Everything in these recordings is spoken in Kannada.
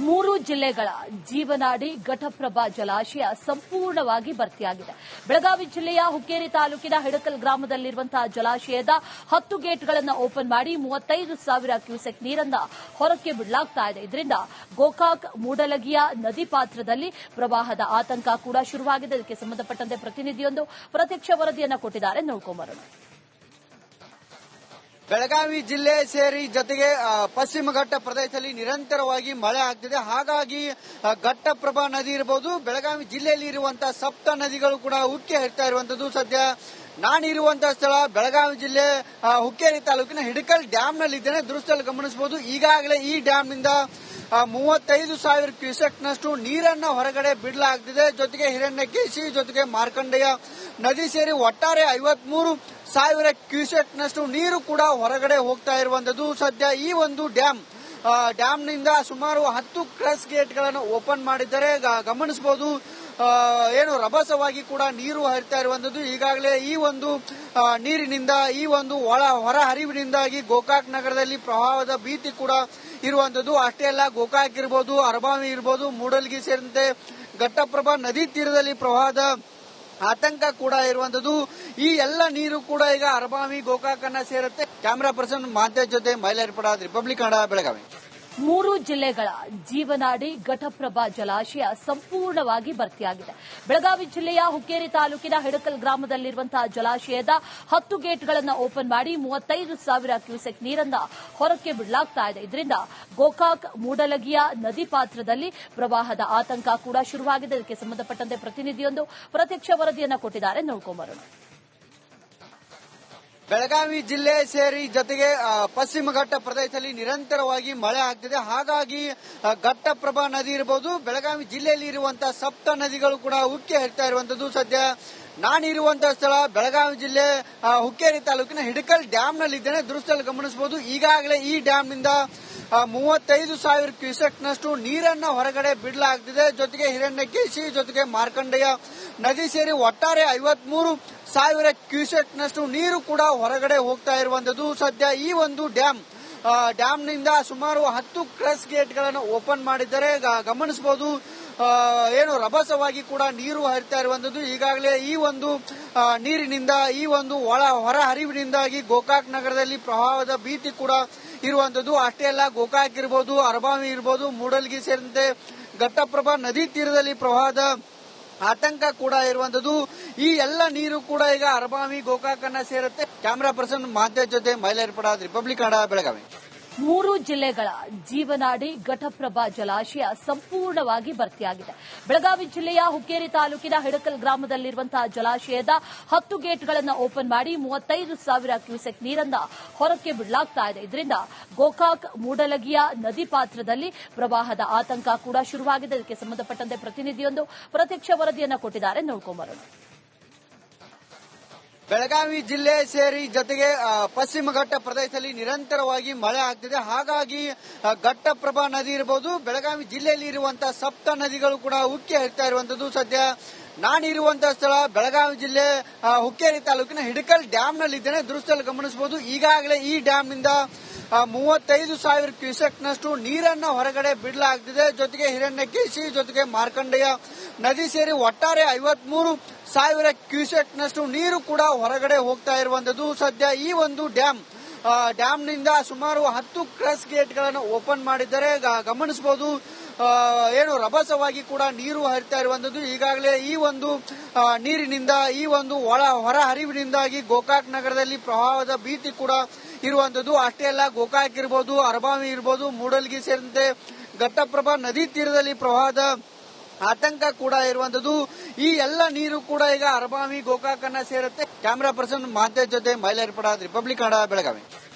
ಮೂರು ಜಿಲ್ಲೆಗಳ ಜೀವನಾಡಿ ಘಟಪ್ರಭಾ ಜಲಾಶಯ ಸಂಪೂರ್ಣವಾಗಿ ಭರ್ತಿಯಾಗಿದೆ. ಬೆಳಗಾವಿ ಜಿಲ್ಲೆಯ ಹುಕ್ಕೇರಿ ತಾಲೂಕಿನ ಹಿಡಕಲ್ ಗ್ರಾಮದಲ್ಲಿರುವಂತಹ ಜಲಾಶಯದ 10 ಗೇಟ್ಗಳನ್ನು ಓಪನ್ ಮಾಡಿ 35,000 ಕ್ಯೂಸೆಕ್ ನೀರನ್ನು ಹೊರಕ್ಕೆ ಬಿಡಲಾಗ್ತಾ ಇದೆ. ಇದರಿಂದ ಗೋಕಾಕ್ ಮೂಡಲಗಿಯ ನದಿ ಪಾತ್ರದಲ್ಲಿ ಪ್ರವಾಹದ ಆತಂಕ ಕೂಡ ಶುರುವಾಗಿದೆ. ಇದಕ್ಕೆ ಸಂಬಂಧಪಟ್ಟಂತೆ ಪ್ರತಿನಿಧಿಯೊಂದು ಪ್ರತ್ಯಕ್ಷ ವರದಿಯನ್ನು ಕೊಟ್ಟಿದ್ದಾರೆ. ನೋಡ್ಕೊಂಬರೋಣ. ಬೆಳಗಾವಿ ಜಿಲ್ಲೆ ಸೇರಿ ಜೊತೆಗೆ ಪಶ್ಚಿಮ ಘಟ್ಟ ಪ್ರದೇಶದಲ್ಲಿ ನಿರಂತರವಾಗಿ ಮಳೆ ಆಗ್ತಿದೆ. ಹಾಗಾಗಿ ಘಟ್ಟಪ್ರಭಾ ನದಿ ಇರಬಹುದು, ಬೆಳಗಾವಿ ಜಿಲ್ಲೆಯಲ್ಲಿ ಇರುವಂತಹ ಸಪ್ತ ನದಿಗಳು ಕೂಡ ಉಕ್ಕಿ ಹರಿತಾ ಇರುವಂತದ್ದು. ಸದ್ಯ ನಾನಿರುವಂತಹ ಸ್ಥಳ ಬೆಳಗಾವಿ ಜಿಲ್ಲೆ ಹುಕ್ಕೇರಿ ತಾಲೂಕಿನ ಹಿಡಕಲ್ ಡ್ಯಾಮ್ ನಲ್ಲಿ ಇದ್ದೇನೆ. ದೃಶ್ಯದಲ್ಲಿ ಗಮನಿಸಬಹುದು, ಈಗಾಗಲೇ ಈ ಡ್ಯಾಮ್ ನಿಂದ 35,000 ಕ್ಯೂಸೆಕ್ನಷ್ಟು ನೀರನ್ನು ಹೊರಗಡೆ ಬಿಡಲಾಗುತ್ತಿದೆ. ಜೊತೆಗೆ ಹಿರಣ್ಯಕೇಶಿ ಜೊತೆಗೆ ಮಾರ್ಕಂಡೆಯ ನದಿ ಸೇರಿ ಒಟ್ಟಾರೆ 53,000 ಕ್ಯೂಸೆಕ್ನಷ್ಟು ನೀರು ಕೂಡ ಹೊರಗಡೆ ಹೋಗ್ತಾ ಇರುವಂತದ್ದು. ಸದ್ಯ ಈ ಒಂದು ಡ್ಯಾಮ್ನಿಂದ ಸುಮಾರು 10 ಕ್ರಸ್ ಗೇಟ್ಗಳನ್ನು ಓಪನ್ ಮಾಡಿದ್ದಾರೆ. ಗಮನಿಸಬಹುದು, ರಭಸವಾಗಿ ಕೂಡ ನೀರು ಹರಿತಾ ಇರುವಂತದ್ದು. ಈಗಾಗಲೇ ಈ ಒಂದು ನೀರಿನಿಂದ ಈ ಒಂದು ಹೊರ ಹರಿವಿನಿಂದಾಗಿ ಗೋಕಾಕ್ ನಗರದಲ್ಲಿ ಪ್ರವಾಹದ ಭೀತಿ ಕೂಡ ಇರುವಂತದ್ದು. ಅಷ್ಟೇ ಅಲ್ಲ, ಗೋಕಾಕ್ ಇರಬಹುದು, ಅರಬಾವಿ ಇರಬಹುದು, ಮೂಡಲ್ಗಿ ಸೇರಿದಂತೆ ಘಟ್ಟಪ್ರಭಾ ನದಿ ತೀರದಲ್ಲಿ ಪ್ರವಾಹದ ಆತಂಕ ಕೂಡ ಇರುವಂತದ್ದು. ಈ ಎಲ್ಲ ನೀರು ಕೂಡ ಈಗ ಅರಬಾವಿ ಗೋಕಾಕ್ ಅನ್ನ ಸೇರುತ್ತೆ. ಕ್ಯಾಮರಾ ಪರ್ಸನ್ ಮಾತೆ ಜೊತೆ ಮೈಲಾರಿಪಡ, ರಿಪಬ್ಲಿಕ್ ಕನ್ನಡ, ಬೆಳಗಾವಿ. ಮೂರು ಜಿಲ್ಲೆಗಳ ಜೀವನಾಡಿ ಘಟಪ್ರಭಾ ಜಲಾಶಯ ಸಂಪೂರ್ಣವಾಗಿ ಭರ್ತಿಯಾಗಿದೆ. ಬೆಳಗಾವಿ ಜಿಲ್ಲೆಯ ಹುಕ್ಕೇರಿ ತಾಲೂಕಿನ ಹಿಡಕಲ್ ಗ್ರಾಮದಲ್ಲಿರುವಂತಹ ಜಲಾಶಯದ 10 ಗೇಟ್ಗಳನ್ನು ಓಪನ್ ಮಾಡಿ 35,000 ಕ್ಯೂಸೆಕ್ ನೀರನ್ನು ಹೊರಕ್ಕೆ ಬಿಡಲಾಗ್ತಾ ಇದೆ. ಇದರಿಂದ ಗೋಕಾಕ್ ಮೂಡಲಗಿಯ ನದಿ ಪಾತ್ರದಲ್ಲಿ ಪ್ರವಾಹದ ಆತಂಕ ಕೂಡ ಶುರುವಾಗಿದೆ. ಇದಕ್ಕೆ ಸಂಬಂಧಪಟ್ಟಂತೆ ಪ್ರತಿನಿಧಿಯೊಂದು ಪ್ರತ್ಯಕ್ಷ ವರದಿಯನ್ನು ಕೊಟ್ಟಿದ್ದಾರೆ. ನೋಡ್ಕೊಂಬರೋಣ. ಬೆಳಗಾವಿ ಜಿಲ್ಲೆ ಸೇರಿ ಜೊತೆಗೆ ಪಶ್ಚಿಮ ಘಟ್ಟ ಪ್ರದೇಶದಲ್ಲಿ ನಿರಂತರವಾಗಿ ಮಳೆ ಆಗ್ತಿದೆ. ಹಾಗಾಗಿ ಘಟ್ಟಪ್ರಭಾ ನದಿ ಇರಬಹುದು, ಬೆಳಗಾವಿ ಜಿಲ್ಲೆಯಲ್ಲಿ ಇರುವಂತಹ ಸಪ್ತ ನದಿಗಳು ಕೂಡ ಉಕ್ಕಿ ಹರಿತಾ ಇರುವಂತದ್ದು. ಸದ್ಯ ನಾನಿರುವಂತಹ ಸ್ಥಳ ಬೆಳಗಾವಿ ಜಿಲ್ಲೆ ಹುಕ್ಕೇರಿ ತಾಲೂಕಿನ ಹಿಡಕಲ್ ಡ್ಯಾಮ್ ನಲ್ಲಿ ಇದ್ದೇನೆ. ದೃಶ್ಯದಲ್ಲಿ ಗಮನಿಸಬಹುದು, ಈಗಾಗಲೇ ಈ ಡ್ಯಾಮ್ ನಿಂದ 35,000 ಕ್ಯೂಸೆಕ್ನಷ್ಟು ನೀರನ್ನು ಹೊರಗಡೆ ಬಿಡಲಾಗುತ್ತಿದೆ. ಜೊತೆಗೆ ಹಿರಣ್ಯಕೇಶಿ ಜೊತೆಗೆ ಮಾರ್ಕಂಡೆಯ ನದಿ ಸೇರಿ ಒಟ್ಟಾರೆ 53,000 ಕ್ಯೂಸೆಕ್ನಷ್ಟು ನೀರು ಕೂಡ ಹೊರಗಡೆ ಹೋಗ್ತಾ ಇರುವಂತದ್ದು. ಸದ್ಯ ಈ ಒಂದು ಡ್ಯಾಮ್ನಿಂದ ಸುಮಾರು 10 ಕ್ರಸ್ ಗೇಟ್ಗಳನ್ನು ಓಪನ್ ಮಾಡಿದ್ದಾರೆ. ಗಮನಿಸಬಹುದು, ರಭಸವಾಗಿ ಕೂಡ ನೀರು ಹರಿತಾ ಇರುವಂತದ್ದು. ಈಗಾಗಲೇ ಈ ಒಂದು ನೀರಿನಿಂದ ಈ ಒಂದು ಹೊರ ಹರಿವಿನಿಂದಾಗಿ ಗೋಕಾಕ್ ನಗರದಲ್ಲಿ ಪ್ರವಾಹದ ಭೀತಿ ಕೂಡ ಇರುವಂತದ್ದು. ಅಷ್ಟೇ ಅಲ್ಲ, ಗೋಕಾಕ್ ಇರಬಹುದು, ಅರಬಾವಿ ಇರಬಹುದು, ಮೂಡಲ್ಗಿ ಸೇರಿದಂತೆ ಘಟ್ಟಪ್ರಭಾ ನದಿ ತೀರದಲ್ಲಿ ಪ್ರವಾಹದ ಆತಂಕ ಕೂಡ ಇರುವಂತದ್ದು. ಈ ಎಲ್ಲ ನೀರು ಕೂಡ ಈಗ ಅರಬಾವಿ ಗೋಕಾಕ್ ಅನ್ನ ಸೇರುತ್ತೆ. ಕ್ಯಾಮರಾ ಪರ್ಸನ್ ಮಾತೆ ಜೊತೆ ಮೈಲಾರಿಪಡ, ರಿಪಬ್ಲಿಕ್ ಕನ್ನಡ, ಬೆಳಗಾವಿ. ಮೂರು ಜಿಲ್ಲೆಗಳ ಜೀವನಾಡಿ ಘಟಪ್ರಭಾ ಜಲಾಶಯ ಸಂಪೂರ್ಣವಾಗಿ ಭರ್ತಿಯಾಗಿದೆ. ಬೆಳಗಾವಿ ಜಿಲ್ಲೆಯ ಹುಕ್ಕೇರಿ ತಾಲೂಕಿನ ಹಿಡಕಲ್ ಗ್ರಾಮದಲ್ಲಿರುವಂತಹ ಜಲಾಶಯದ 10 ಗೇಟ್ಗಳನ್ನು ಓಪನ್ ಮಾಡಿ 35,000 ಕ್ಯೂಸೆಕ್ ನೀರನ್ನು ಹೊರಕ್ಕೆ ಬಿಡಲಾಗ್ತಾ ಇದೆ. ಇದರಿಂದ ಗೋಕಾಕ್ ಮೂಡಲಗಿಯ ನದಿ ಪಾತ್ರದಲ್ಲಿ ಪ್ರವಾಹದ ಆತಂಕ ಕೂಡ ಶುರುವಾಗಿದೆ. ಇದಕ್ಕೆ ಸಂಬಂಧಪಟ್ಟಂತೆ ಪ್ರತಿನಿಧಿಯೊಂದು ಪ್ರತ್ಯಕ್ಷ ವರದಿಯನ್ನು ಕೊಟ್ಟಿದ್ದಾರೆ. ನೋಡ್ಕೊಂಬರೋಣ. ಬೆಳಗಾವಿ ಜಿಲ್ಲೆ ಸೇರಿ ಜೊತೆಗೆ ಪಶ್ಚಿಮ ಘಟ್ಟ ಪ್ರದೇಶದಲ್ಲಿ ನಿರಂತರವಾಗಿ ಮಳೆ ಆಗ್ತಿದೆ. ಹಾಗಾಗಿ ಘಟ್ಟಪ್ರಭಾ ನದಿ ಇರಬಹುದು, ಬೆಳಗಾವಿ ಜಿಲ್ಲೆಯಲ್ಲಿ ಇರುವಂತಹ ಸಪ್ತ ನದಿಗಳು ಕೂಡ ಉಕ್ಕಿ ಹರಿತಾ ಇರುವಂತದ್ದು. ಸದ್ಯ ನಾನಿರುವಂತಹ ಸ್ಥಳ ಬೆಳಗಾವಿ ಜಿಲ್ಲೆ ಹುಕ್ಕೇರಿ ತಾಲೂಕಿನ ಹಿಡಕಲ್ ಡ್ಯಾಮ್ ನಲ್ಲಿ ಇದ್ದೇನೆ. ದೃಶ್ಯದಲ್ಲಿ ಗಮನಿಸಬಹುದು, ಈಗಾಗಲೇ ಈ ಡ್ಯಾಮ್ ನಿಂದ 35,000 ಕ್ಯೂಸೆಕ್ನಷ್ಟು ನೀರನ್ನು ಹೊರಗಡೆ ಬಿಡಲಾಗುತ್ತಿದೆ. ಜೊತೆಗೆ ಹಿರಣ್ಯಕೇಶಿ ಜೊತೆಗೆ ಮಾರ್ಕಂಡೆಯ ನದಿ ಸೇರಿ ಒಟ್ಟಾರೆ 53,000 ಕ್ಯೂಸೆಕ್ನಷ್ಟು ನೀರು ಕೂಡ ಹೊರಗಡೆ ಹೋಗ್ತಾ ಇರುವಂತದ್ದು. ಸದ್ಯ ಈ ಒಂದು ಡ್ಯಾಮ್ನಿಂದ ಸುಮಾರು 10 ಕ್ರಸ್ ಗೇಟ್ಗಳನ್ನು ಓಪನ್ ಮಾಡಿದ್ದಾರೆ. ಗಮನಿಸಬಹುದು, ರಭಸವಾಗಿ ಕೂಡ ನೀರು ಹರಿತಾ ಇರುವಂತದ್ದು. ಈಗಾಗಲೇ ಈ ಒಂದು ನೀರಿನಿಂದ ಈ ಒಂದು ಹೊರ ಹರಿವಿನಿಂದಾಗಿ ಗೋಕಾಕ್ ನಗರದಲ್ಲಿ ಪ್ರವಾಹದ ಭೀತಿ ಕೂಡ ಇರುವಂತದ್ದು. ಅಷ್ಟೇ ಅಲ್ಲ, ಗೋಕಾಕ್ ಇರಬಹುದು, ಅರಬಾವಿ ಇರಬಹುದು, ಮೂಡಲ್ಗಿ ಸೇರಿದಂತೆ ಘಟ್ಟಪ್ರಭಾ ನದಿ ತೀರದಲ್ಲಿ ಪ್ರವಾಹದ ಆತಂಕ ಕೂಡ ಇರುವಂತದ್ದು. ಈ ಎಲ್ಲ ನೀರು ಕೂಡ ಈಗ ಅರಬಾವಿ ಗೋಕಾಕ್ ಅನ್ನ ಸೇರುತ್ತೆ. ಕ್ಯಾಮರಾ ಪರ್ಸನ್ ಮಾತೆ ಜೊತೆ ಮೈಲಾರಿಪಡ, ರಿಪಬ್ಲಿಕ್ ಕನ್ನಡ, ಬೆಳಗಾವಿ.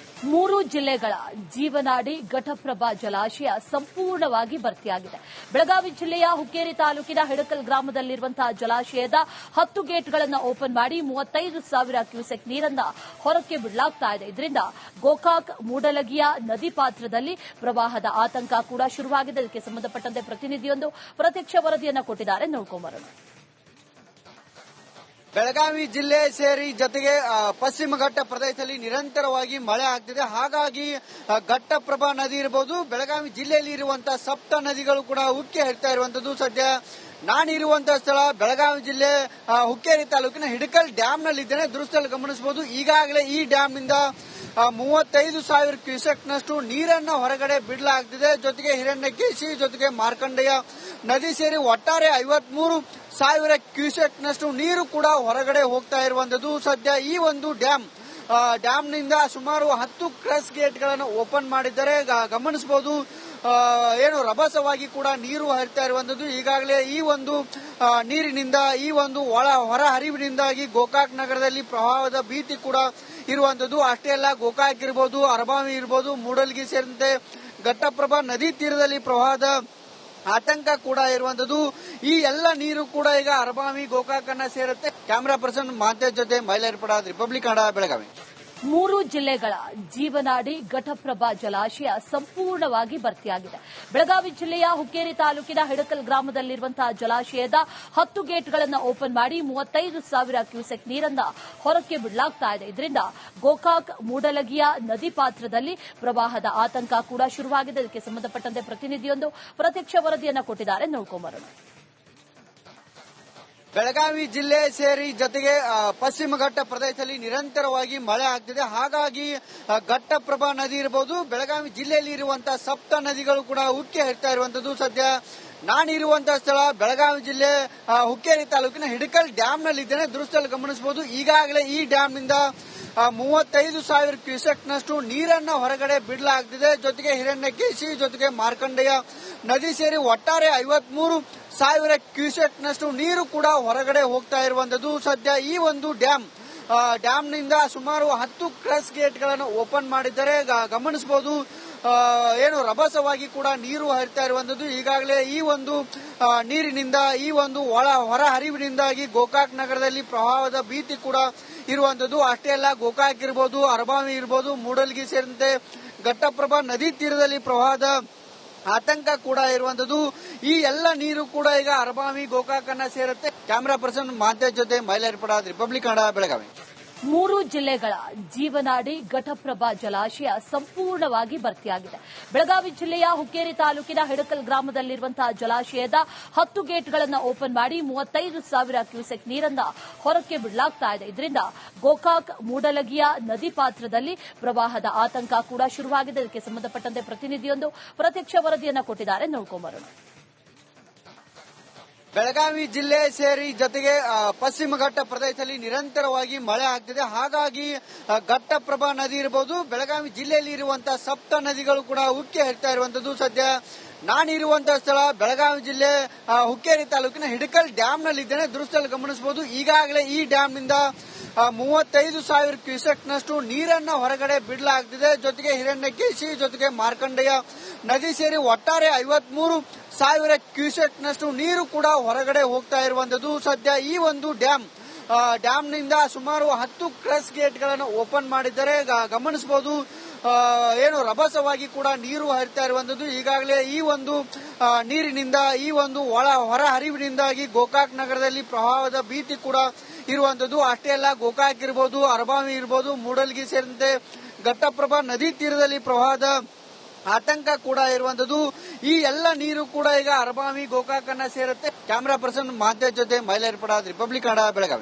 ಮೂರು ಜಿಲ್ಲೆಗಳ ಜೀವನಾಡಿ ಘಟಪ್ರಭಾ ಜಲಾಶಯ ಸಂಪೂರ್ಣವಾಗಿ ಭರ್ತಿಯಾಗಿದೆ. ಬೆಳಗಾವಿ ಜಿಲ್ಲೆಯ ಹುಕ್ಕೇರಿ ತಾಲೂಕಿನ ಹಿಡಕಲ್ ಗ್ರಾಮದಲ್ಲಿರುವಂತಹ ಜಲಾಶಯದ 10 ಗೇಟ್ಗಳನ್ನು ಓಪನ್ ಮಾಡಿ 35,000 ಕ್ಯೂಸೆಕ್ ನೀರನ್ನು ಹೊರಕ್ಕೆ ಬಿಡಲಾಗ್ತಾ ಇದೆ. ಇದರಿಂದ ಗೋಕಾಕ್ ಮೂಡಲಗಿಯ ನದಿ ಪಾತ್ರದಲ್ಲಿ ಪ್ರವಾಹದ ಆತಂಕ ಕೂಡ ಶುರುವಾಗಿದೆ. ಇದಕ್ಕೆ ಸಂಬಂಧಪಟ್ಟಂತೆ ಪ್ರತಿನಿಧಿಯೊಂದು ಪ್ರತ್ಯಕ್ಷ ವರದಿಯನ್ನು ಕೊಟ್ಟಿದ್ದಾರೆ. ನೋಡ್ಕೊಂಬರೋಣ. ಬೆಳಗಾವಿ ಜಿಲ್ಲೆ ಸೇರಿ ಜೊತೆಗೆ ಪಶ್ಚಿಮ ಘಟ್ಟ ಪ್ರದೇಶದಲ್ಲಿ ನಿರಂತರವಾಗಿ ಮಳೆ ಆಗ್ತಿದೆ. ಹಾಗಾಗಿ ಘಟ್ಟಪ್ರಭಾ ನದಿ ಇರಬಹುದು, ಬೆಳಗಾವಿ ಜಿಲ್ಲೆಯಲ್ಲಿ ಇರುವಂತಹ ಸಪ್ತ ನದಿಗಳು ಕೂಡ ಉಕ್ಕಿ ಹರಿತಾ ಇರುವಂತದ್ದು. ಸದ್ಯ ನಾನಿರುವಂತಹ ಸ್ಥಳ ಬೆಳಗಾವಿ ಜಿಲ್ಲೆ ಹುಕ್ಕೇರಿ ತಾಲೂಕಿನ ಹಿಡಕಲ್ ಡ್ಯಾಮ್ ನಲ್ಲಿ ಇದ್ದೇನೆ. ದೃಶ್ಯದಲ್ಲಿ ಗಮನಿಸಬಹುದು, ಈಗಾಗಲೇ ಈ ಡ್ಯಾಮ್ ನಿಂದ 35,000 ಕ್ಯೂಸೆಕ್ನಷ್ಟು ನೀರನ್ನು ಹೊರಗಡೆ ಬಿಡಲಾಗ್ತಿದೆ. ಜೊತೆಗೆ ಹಿರಣ್ಯಕೇಶಿ ಜೊತೆಗೆ ಮಾರ್ಕಂಡೆಯ ನದಿ ಸೇರಿ ಒಟ್ಟಾರೆ 53,000 ಕ್ಯೂಸೆಕ್ನಷ್ಟು ನೀರು ಕೂಡ ಹೊರಗಡೆ ಹೋಗ್ತಾ ಇರುವಂತದ್ದು. ಸದ್ಯ ಈ ಒಂದು ಡ್ಯಾಮ್ನಿಂದ ಸುಮಾರು 10 ಕ್ರಸ್ ಗೇಟ್ಗಳನ್ನು ಓಪನ್ ಮಾಡಿದ್ದಾರೆ. ಗಮನಿಸಬಹುದು, ರಭಸವಾಗಿ ಕೂಡ ನೀರು ಹರಿತಾ ಇರುವಂತದ್ದು. ಈಗಾಗಲೇ ಈ ಒಂದು ನೀರಿನಿಂದ ಈ ಒಂದು ಹೊರ ಹರಿವಿನಿಂದಾಗಿ ಗೋಕಾಕ್ ನಗರದಲ್ಲಿ ಪ್ರವಾಹದ ಭೀತಿ ಕೂಡ ಇರುವಂತದ್ದು. ಅಷ್ಟೇ ಅಲ್ಲ, ಗೋಕಾಕ್ ಇರಬಹುದು, ಅರಬಾವಿ ಇರಬಹುದು, ಮೂಡಲ್ಗಿ ಸೇರಿದಂತೆ ಘಟ್ಟಪ್ರಭಾ ನದಿ ತೀರದಲ್ಲಿ ಪ್ರವಾಹದ ಆತಂಕ ಕೂಡ ಇರುವಂತದ್ದು. ಈ ಎಲ್ಲ ನೀರು ಕೂಡ ಈಗ ಅರಬಾವಿ ಗೋಕಾಕ್ ಅನ್ನ ಸೇರುತ್ತೆ. ಕ್ಯಾಮೆರಾ ಪರ್ಸನ್ ಮಾತೆ ಜೊತೆ ಮೈಲಾರಿಪಡ, ರಿಪಬ್ಲಿಕ್ ಕನ್ನಡ, ಬೆಳಗಾವಿ. 3 ಜಿಲ್ಲೆಗಳ ಜೀವನಾಡಿ ಘಟಪ್ರಭಾ ಜಲಾಶಯ ಸಂಪೂರ್ಣವಾಗಿ ಭರ್ತಿಯಾಗಿದೆ. ಬೆಳಗಾವಿ ಜಿಲ್ಲೆಯ ಹುಕ್ಕೇರಿ ತಾಲೂಕಿನ ಹಿಡಕಲ್ ಗ್ರಾಮದಲ್ಲಿರುವಂತಹ ಜಲಾಶಯದ 10 ಗೇಟ್ಗಳನ್ನು ಓಪನ್ ಮಾಡಿ 35,000 ಕ್ಯೂಸೆಕ್ ನೀರನ್ನು ಹೊರಕ್ಕೆ ಬಿಡಲಾಗ್ತಾ ಇದೆ. ಇದರಿಂದ ಗೋಕಾಕ್ ಮೂಡಲಗಿಯ ನದಿ ಪಾತ್ರದಲ್ಲಿ ಪ್ರವಾಹದ ಆತಂಕ ಕೂಡ ಶುರುವಾಗಿದೆ. ಇದಕ್ಕೆ ಸಂಬಂಧಪಟ್ಟಂತೆ ಪ್ರತಿನಿಧಿಯೊಂದು ಪ್ರತ್ಯಕ್ಷ ವರದಿಯನ್ನು ಕೊಟ್ಟಿದ್ದಾರೆ, ನೋಡ್ಕೊಂಬರೋಣ. ಬೆಳಗಾವಿ ಜಿಲ್ಲೆ ಸೇರಿ ಜೊತೆಗೆ ಪಶ್ಚಿಮ ಘಟ್ಟ ಪ್ರದೇಶದಲ್ಲಿ ನಿರಂತರವಾಗಿ ಮಳೆ ಆಗ್ತಿದೆ. ಹಾಗಾಗಿ ಘಟ್ಟಪ್ರಭಾ ನದಿ ಇರಬಹುದು, ಬೆಳಗಾವಿ ಜಿಲ್ಲೆಯಲ್ಲಿ ಇರುವಂತಹ ಸಪ್ತ ನದಿಗಳು ಕೂಡ ಉಕ್ಕಿ ಹರಿತಾ ಇರುವಂತದ್ದು. ಸದ್ಯ ನಾನಿರುವಂತಹ ಸ್ಥಳ ಬೆಳಗಾವಿ ಜಿಲ್ಲೆ ಹುಕ್ಕೇರಿ ತಾಲೂಕಿನ ಹಿಡಕಲ್ ಡ್ಯಾಮ್ ನಲ್ಲಿ ಇದ್ದೇನೆ. ದೃಶ್ಯದಲ್ಲಿ ಗಮನಿಸಬಹುದು, ಈಗಾಗಲೇ ಈ ಡ್ಯಾಮ್ ನಿಂದ 35,000 ಕ್ಯೂಸೆಕ್ನಷ್ಟು ನೀರನ್ನು ಹೊರಗಡೆ ಬಿಡಲಾಗ್ತಿದೆ. ಜೊತೆಗೆ ಹಿರಣ್ಯಕೇಶಿ ಜೊತೆಗೆ ಮಾರ್ಕಂಡೆಯ ನದಿ ಸೇರಿ ಒಟ್ಟಾರೆ 53,000 ಕ್ಯೂಸೆಕ್ನಷ್ಟು ನೀರು ಕೂಡ ಹೊರಗಡೆ ಹೋಗ್ತಾ ಇರುವಂತದ್ದು. ಸದ್ಯ ಈ ಒಂದು ಡ್ಯಾಮ್ನಿಂದ ಸುಮಾರು 10 ಕ್ರಸ್ ಗೇಟ್ಗಳನ್ನು ಓಪನ್ ಮಾಡಿದ್ದಾರೆ. ಗಮನಿಸಬಹುದು, ರಭಸವಾಗಿ ಕೂಡ ನೀರು ಹರಿತಾ ಇರುವಂತದ್ದು. ಈಗಾಗಲೇ ಈ ಒಂದು ನೀರಿನಿಂದ ಈ ಒಂದು ಹೊರ ಹರಿವಿನಿಂದಾಗಿ ಗೋಕಾಕ್ ನಗರದಲ್ಲಿ ಪ್ರವಾಹದ ಭೀತಿ ಕೂಡ ಇರುವಂತದ್ದು. ಅಷ್ಟೇ ಅಲ್ಲ, ಗೋಕಾಕ್ ಇರಬಹುದು, ಅರಬಾವಿ ಇರಬಹುದು, ಮೂಡಲ್ಗಿ ಸೇರಿದಂತೆ ಘಟ್ಟಪ್ರಭಾ ನದಿ ತೀರದಲ್ಲಿ ಪ್ರವಾಹದ ಆತಂಕ ಕೂಡ ಇರುವಂತದ್ದು. ಈ ಎಲ್ಲ ನೀರು ಕೂಡ ಈಗ ಅರಬಾವಿ ಗೋಕಾಕ್ ಅನ್ನ ಸೇರುತ್ತೆ. ಕ್ಯಾಮೆರಾ ಪರ್ಸನ್ ಮಾತೆ ಜೊತೆ ಮೈಲಾರಿಪಡ, ರಿಪಬ್ಲಿಕ್ ಕನ್ನಡ, ಬೆಳಗಾವಿ. 3 ಜಿಲ್ಲೆಗಳ ಜೀವನಾಡಿ ಘಟಪ್ರಭಾ ಜಲಾಶಯ ಸಂಪೂರ್ಣವಾಗಿ ಭರ್ತಿಯಾಗಿದೆ. ಬೆಳಗಾವಿ ಜಿಲ್ಲೆಯ ಹುಕ್ಕೇರಿ ತಾಲೂಕಿನ ಹಿಡಕಲ್ ಗ್ರಾಮದಲ್ಲಿರುವಂತಹ ಜಲಾಶಯದ 10 ಗೇಟ್ಗಳನ್ನು ಓಪನ್ ಮಾಡಿ 35,000 ಕ್ಯೂಸೆಕ್ ನೀರನ್ನು ಹೊರಕ್ಕೆ ಬಿಡಲಾಗ್ತಾ ಇದೆ. ಇದರಿಂದ ಗೋಕಾಕ್ ಮೂಡಲಗಿಯ ನದಿ ಪಾತ್ರದಲ್ಲಿ ಪ್ರವಾಹದ ಆತಂಕ ಕೂಡ ಶುರುವಾಗಿದೆ. ಇದಕ್ಕೆ ಸಂಬಂಧಪಟ್ಟಂತೆ ಪ್ರತಿನಿಧಿಯೊಂದು ಪ್ರತ್ಯಕ್ಷ ವರದಿಯನ್ನು ಕೊಟ್ಟಿದ್ದಾರೆ, ನೋಡ್ಕೊಂಬರೋಣ. ಬೆಳಗಾವಿ ಜಿಲ್ಲೆ ಸೇರಿ ಜೊತೆಗೆ ಪಶ್ಚಿಮ ಘಟ್ಟ ಪ್ರದೇಶದಲ್ಲಿ ನಿರಂತರವಾಗಿ ಮಳೆ ಆಗ್ತಿದೆ. ಹಾಗಾಗಿ ಘಟ್ಟಪ್ರಭಾ ನದಿ ಇರಬಹುದು, ಬೆಳಗಾವಿ ಜಿಲ್ಲೆಯಲ್ಲಿ ಇರುವಂತಹ ಸಪ್ತ ನದಿಗಳು ಕೂಡ ಉಕ್ಕಿ ಹರಿತಾ ಇರುವಂತದ್ದು. ಸದ್ಯ ನಾನಿರುವಂತಹ ಸ್ಥಳ ಬೆಳಗಾವಿ ಜಿಲ್ಲೆ ಹುಕ್ಕೇರಿ ತಾಲೂಕಿನ ಹಿಡಕಲ್ ಡ್ಯಾಮ್ ನಲ್ಲಿ ಇದ್ದೇನೆ. ದೃಶ್ಯದಲ್ಲಿ ಗಮನಿಸಬಹುದು, ಈಗಾಗಲೇ ಈ ಡ್ಯಾಮ್ ನಿಂದ 35,000 ಕ್ಯೂಸೆಕ್ನಷ್ಟು ನೀರನ್ನು ಹೊರಗಡೆ ಬಿಡಲಾಗ್ತಿದೆ. ಜೊತೆಗೆ ಹಿರಣ್ಯಕೇಶಿ ಜೊತೆಗೆ ಮಾರ್ಕಂಡೆಯ ನದಿ ಸೇರಿ ಒಟ್ಟಾರೆ 53,000 ಕ್ಯೂಸೆಕ್ನಷ್ಟು ನೀರು ಕೂಡ ಹೊರಗಡೆ ಹೋಗ್ತಾ ಇರುವಂತದ್ದು. ಸದ್ಯ ಈ ಒಂದು ಡ್ಯಾಮ್ನಿಂದ ಸುಮಾರು 10 ಕ್ರಸ್ ಗೇಟ್ಗಳನ್ನು ಓಪನ್ ಮಾಡಿದ್ದಾರೆ. ಗಮನಿಸಬಹುದು, ರಭಸವಾಗಿ ಕೂಡ ನೀರು ಹರಿತಾ ಇರುವಂತದ್ದು. ಈಗಾಗಲೇ ಈ ಒಂದು ನೀರಿನಿಂದ ಈ ಒಂದು ಹೊರ ಹರಿವಿನಿಂದಾಗಿ ಗೋಕಾಕ್ ನಗರದಲ್ಲಿ ಪ್ರವಾಹದ ಭೀತಿ ಕೂಡ ಇರುವಂತದ್ದು. ಅಷ್ಟೇ ಅಲ್ಲ, ಗೋಕಾಕ್ ಇರಬಹುದು, ಅರಬಾವಿ ಇರಬಹುದು, ಮೂಡಲ್ಗಿ ಸೇರಿದಂತೆ ಘಟ್ಟಪ್ರಭಾ ನದಿ ತೀರದಲ್ಲಿ ಪ್ರವಾಹದ ಆತಂಕ ಕೂಡ ಇರುವಂತದ್ದು. ಈ ಎಲ್ಲ ನೀರು ಕೂಡ ಈಗ ಅರಬಾವಿ ಗೋಕಾಕ್ ಅನ್ನ ಸೇರುತ್ತೆ. ಕ್ಯಾಮೆರಾ ಪರ್ಸನ್ ಮಾತೆ ಜೊತೆ ಮೈಲಾರಿಪಡ, ರಿಪಬ್ಲಿಕ್ ಕನ್ನಡ, ಬೆಳಗಾವಿ.